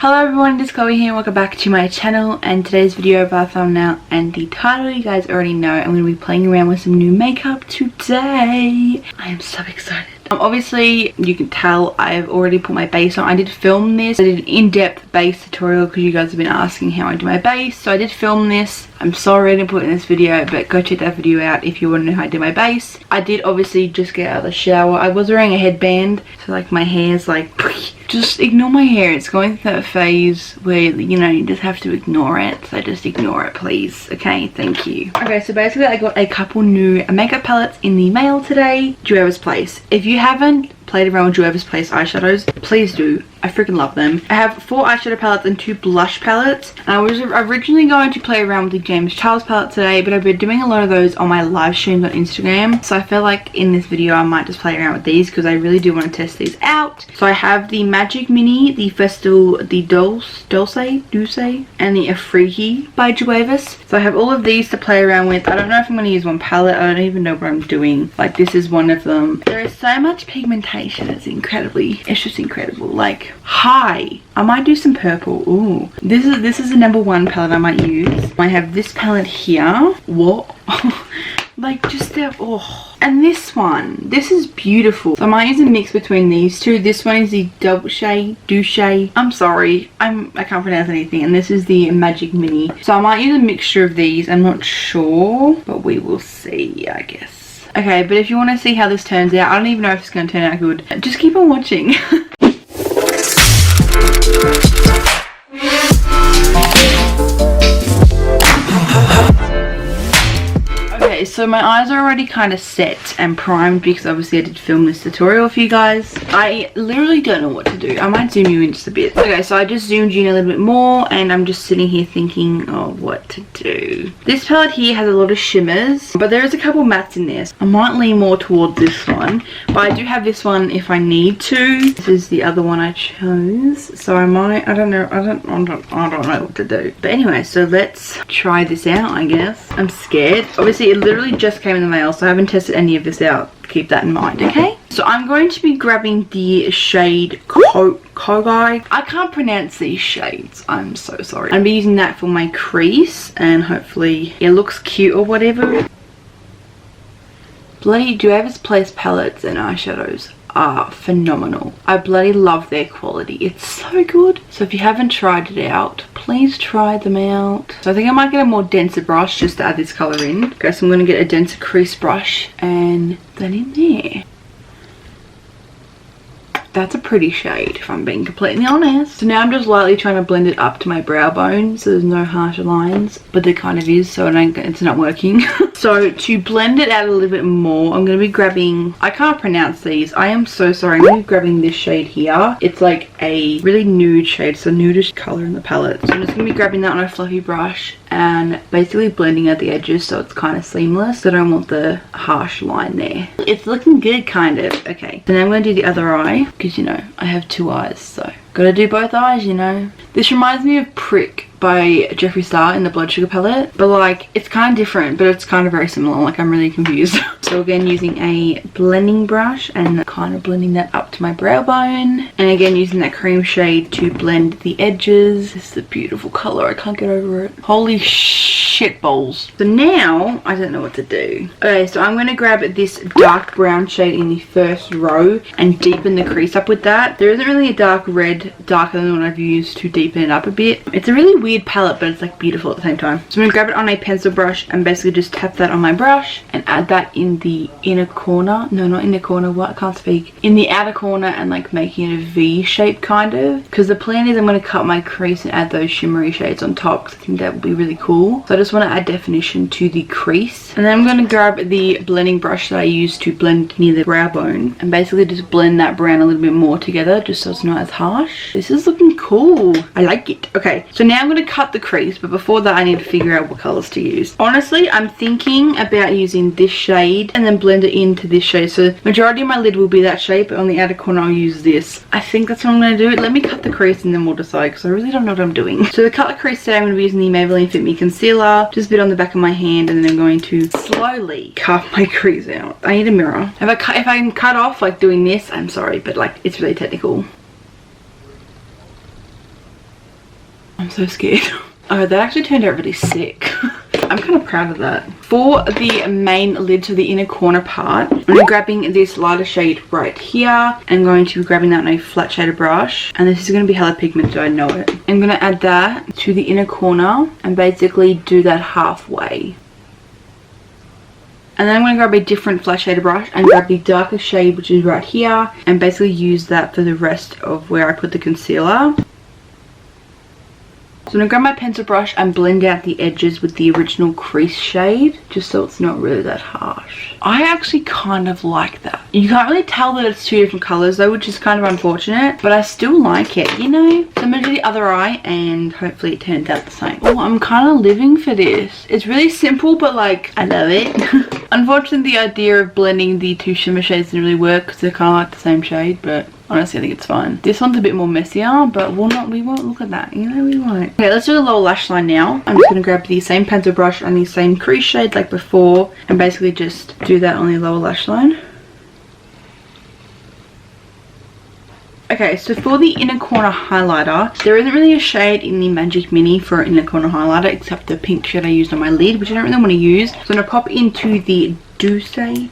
Hello everyone, it is Chloe here. Welcome back to my channel, and today's video by thumbnail and the title you guys already know. I'm going to be playing around with some new makeup today. I am so excited. Obviously you can tell I've already put my base on. I did film this. I did an in-depth base tutorial because you guys have been asking how I do my base, so I did film this. I'm sorry I didn't put it in this video, but go check that video out if you want to know how I do my base. I did obviously just get out of the shower. I was wearing a headband, so like my hair's like just ignore my hair. It's going through that phase where, you know, you just have to ignore it. So just ignore it, please. Okay, thank you. Okay, so basically I got a couple new makeup palettes in the mail today. Jueva's Place. If you haven't played around with Jueva's Place eyeshadows, please do. I freaking love them. I have 4 eyeshadow palettes and 2 blush palettes. And I was originally going to play around with the James Charles palette today, but I've been doing a lot of those on my live streams on Instagram. So I feel like in this video I might just play around with these because I really do want to test these out. So I have the Magic Mini, the Festival, the Dulce, and the Afriki by Jueva's. So I have all of these to play around with. I don't know if I'm going to use one palette. I don't even know what I'm doing. Like, this is one of them. There is so much pigmentation. It's just incredible. Like, hi, I might do some purple. Ooh, this is the #1 palette I might use. I have this palette here. What? Like, just that. Oh, and this one, this is beautiful. So I might use a mix between these two. This one is the Douche. I'm sorry, I can't pronounce anything. And this is the Magic Mini. So I might use a mixture of these. I'm not sure, but we will see, I guess. Okay, but if you want to see how this turns out, I don't even know if it's going to turn out good. Just keep on watching. Okay, so my eyes are already kind of set and primed because obviously I did film this tutorial for you guys. I literally don't know what to do. I might zoom you in just a bit. Okay, so I just zoomed you in a little bit more and I'm just sitting here thinking of what to do. This palette here has a lot of shimmers, but there is a couple mattes in this. I might lean more towards this one, but I do have this one if I need to. This is the other one I chose, so I might, I don't know what to do. But anyway, so let's try this out, I guess. I'm scared. Obviously it literally just came in the mail, so I haven't tested any of this out. Keep that in mind, okay? So I'm going to be grabbing the shade Kogai. I can't pronounce these shades, I'm so sorry. I'll be using that for my crease and hopefully it looks cute or whatever. Bloody Jueva's Place palettes and eyeshadows are phenomenal. I bloody love their quality. It's so good. So if you haven't tried it out, please try them out. So I think I might get a more denser brush just to add this color in. Okay, so I'm going to get a denser crease brush and that in there. That's a pretty shade if I'm being completely honest. So now I'm just lightly trying to blend it up to my brow bone so there's no harsh lines, but there kind of is, so it's not working. So to blend it out a little bit more, I'm going to be grabbing, I can't pronounce these, I am so sorry. I'm going to be grabbing this shade here. It's like a really nude shade, so nudish color in the palette. So I'm just going to be grabbing that on a fluffy brush and basically blending out the edges so it's kind of seamless. I don't want the harsh line there. It's looking good, kind of. Okay, so now I'm going to do the other eye because, you know, I have 2 eyes, so gotta do both eyes, you know. This reminds me of Prick by Jeffree Star in the Blood Sugar palette, but like it's kind of different, but it's kind of very similar. Like, I'm really confused. So again, using a blending brush and kind of blending that up to my brow bone, and again using that cream shade to blend the edges. This is a beautiful color, I can't get over it. Holy shit balls. So now I don't know what to do. Okay, so I'm going to grab this dark brown shade in the first row and deepen the crease up with that. There isn't really a dark red darker than what I've used to deepen it up a bit. It's a really weird palette, but it's like beautiful at the same time. So I'm going to grab it on a pencil brush and basically just tap that on my brush and add that in the inner corner. No, not inner corner, what? I can't speak. In the outer corner, and like making it a V shape kind of. Because the plan is I'm going to cut my crease and add those shimmery shades on top because I think that would be really cool. So I just want to add definition to the crease. And then I'm going to grab the blending brush that I used to blend near the brow bone and basically just blend that brown a little bit more together just so it's not as harsh. This is looking cool. I like it. Okay, so now I'm going to cut the crease, but before that I need to figure out what colors to use. Honestly, I'm thinking about using this shade and then blend it into this shade. So majority of my lid will be that shade, but on the outer corner I'll use this. I think that's what I'm going to do. Let me cut the crease and then we'll decide because I really don't know what I'm doing. So to cut the crease today, I'm going to be using the Maybelline Fit Me Concealer, just a bit on the back of my hand, and then I'm going to slowly cut my crease out. I need a mirror. If I can cut off like doing this, I'm sorry, but like it's really technical. I'm so scared. Oh, that actually turned out really sick. I'm kind of proud of that. For the main lid, to the inner corner part, I'm grabbing this lighter shade right here. I'm going to be grabbing that on a flat shader brush. And this is going to be hella pigmented, I know it. I'm going to add that to the inner corner and basically do that halfway. And then I'm going to grab a different flat shader brush and grab the darker shade, which is right here, and basically use that for the rest of where I put the concealer. So I'm going to grab my pencil brush and blend out the edges with the original crease shade, just so it's not really that harsh. I actually kind of like that. You can't really tell that it's two different colours though, which is kind of unfortunate, but I still like it, you know? So I'm going to do the other eye and hopefully it turns out the same. Oh, I'm kind of living for this. It's really simple, but like, I love it. Unfortunately, the idea of blending the two shimmer shades didn't really work because they're kind of like the same shade, but honestly, I think it's fine. This one's a bit more messier, but we won't look at that. You know, we won't. Okay, let's do the lower lash line now. I'm just going to grab the same pencil brush and the same crease shade like before and basically just do that on the lower lash line. Okay, so for the inner corner highlighter, there isn't really a shade in the Magic Mini for inner corner highlighter except the pink shade I used on my lid, which I don't really want to use. So I'm going to pop into the Douce, I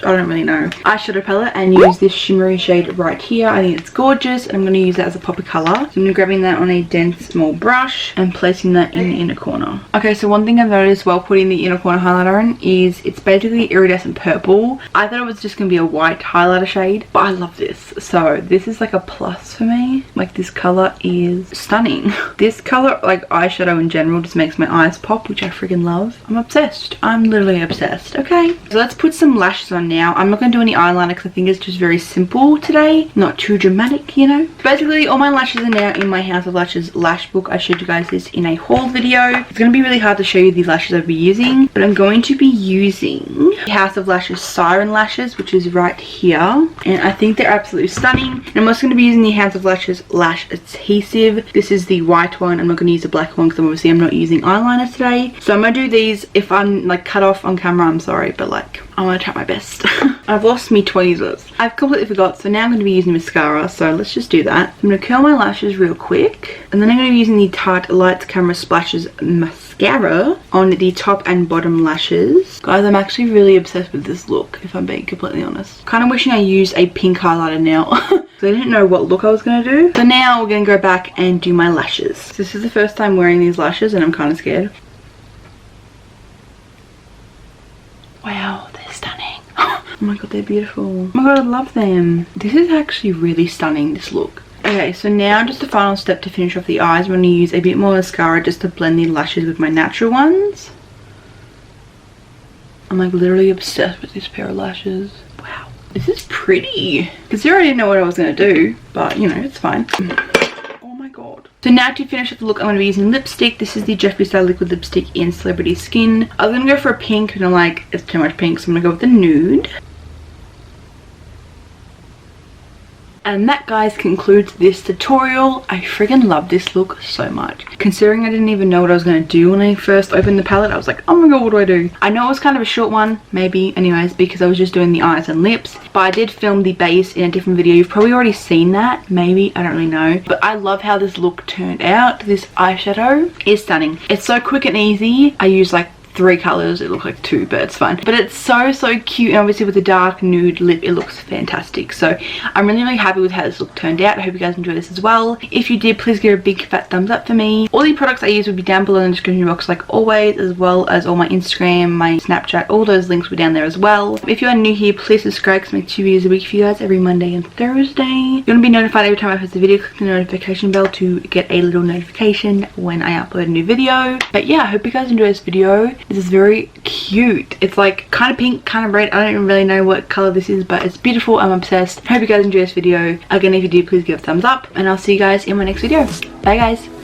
don't really know, eyeshadow palette and use this shimmery shade right here. I think it's gorgeous and I'm going to use that as a pop of colour. So I'm going to be grabbing that on a dense small brush and placing that in the inner corner. Okay, so one thing I've noticed while putting the inner corner highlighter in is it's basically iridescent purple. I thought it was just going to be a white highlighter shade, but I love this. So this is like a plus for me. Like, this colour is stunning. This colour, like eyeshadow in general, just makes my eyes pop, which I freaking love. I'm obsessed. I'm literally obsessed. Okay. So let's put some lashes on now. I'm not going to do any eyeliner because I think it's just very simple today. Not too dramatic, you know. Basically, all my lashes are now in my House of Lashes lash book. I showed you guys this in a haul video. It's going to be really hard to show you the lashes I'll be using, but I'm going to be using House of Lashes Siren Lashes, which is right here. And I think they're absolutely stunning. And I'm also going to be using the House of Lashes Lash Adhesive. This is the white one. I'm not going to use the black one because obviously I'm not using eyeliner today. So I'm going to do these. If I'm like cut off on camera, I'm sorry, but like, I'm going to try my best. I've lost me tweezers. I've completely forgot, so now I'm going to be using mascara, so let's just do that. I'm going to curl my lashes real quick, and then I'm going to be using the Tarte Lights Camera Splashes mascara on the top and bottom lashes. Guys, I'm actually really obsessed with this look, if I'm being completely honest. Kind of wishing I used a pink highlighter now. So I didn't know what look I was going to do. So now we're going to go back and do my lashes. So this is the first time wearing these lashes, and I'm kind of scared. Wow, they're stunning. Oh my god, they're beautiful. Oh my god, I love them. This is actually really stunning, this look. Okay, so now just the final step to finish off the eyes. I'm going to use a bit more mascara just to blend the lashes with my natural ones. I'm like literally obsessed with this pair of lashes. Wow, this is pretty. Considering I didn't know what I was going to do, but you know, it's fine. So now to finish off the look, I'm going to be using lipstick. This is the Jeffree Star Liquid Lipstick in Celebrity Skin. I was going to go for a pink, and I'm like, it's too much pink, so I'm going to go with the nude. And that, guys, concludes this tutorial. I friggin' love this look so much. Considering I didn't even know what I was going to do when I first opened the palette, I was like, oh my god, what do I do? I know it was kind of a short one, maybe, anyways, because I was just doing the eyes and lips. But I did film the base in a different video. You've probably already seen that, maybe, I don't really know. But I love how this look turned out. This eyeshadow is stunning. It's so quick and easy. I use like 3 colors. It looks like 2, but it's fine. But it's so cute, and obviously with the dark nude lip, it looks fantastic. So I'm really happy with how this look turned out. I hope you guys enjoyed this as well. If you did, please give a big fat thumbs up for me. All the products I use will be down below in the description box like always, as well as all my Instagram, my Snapchat, all those links were down there as well. If you are new here, please subscribe because I make 2 videos a week for you guys every Monday and Thursday. You want to be notified every time I post a video. Click the notification bell to get a little notification when I upload a new video. But yeah, I hope you guys enjoy this video. This is very cute. It's like kind of pink, kind of red. I don't really know what color this is, but it's beautiful. I'm obsessed. Hope you guys enjoy this video. Again, if you do, please give it a thumbs up, and I'll see you guys in my next video. Bye guys.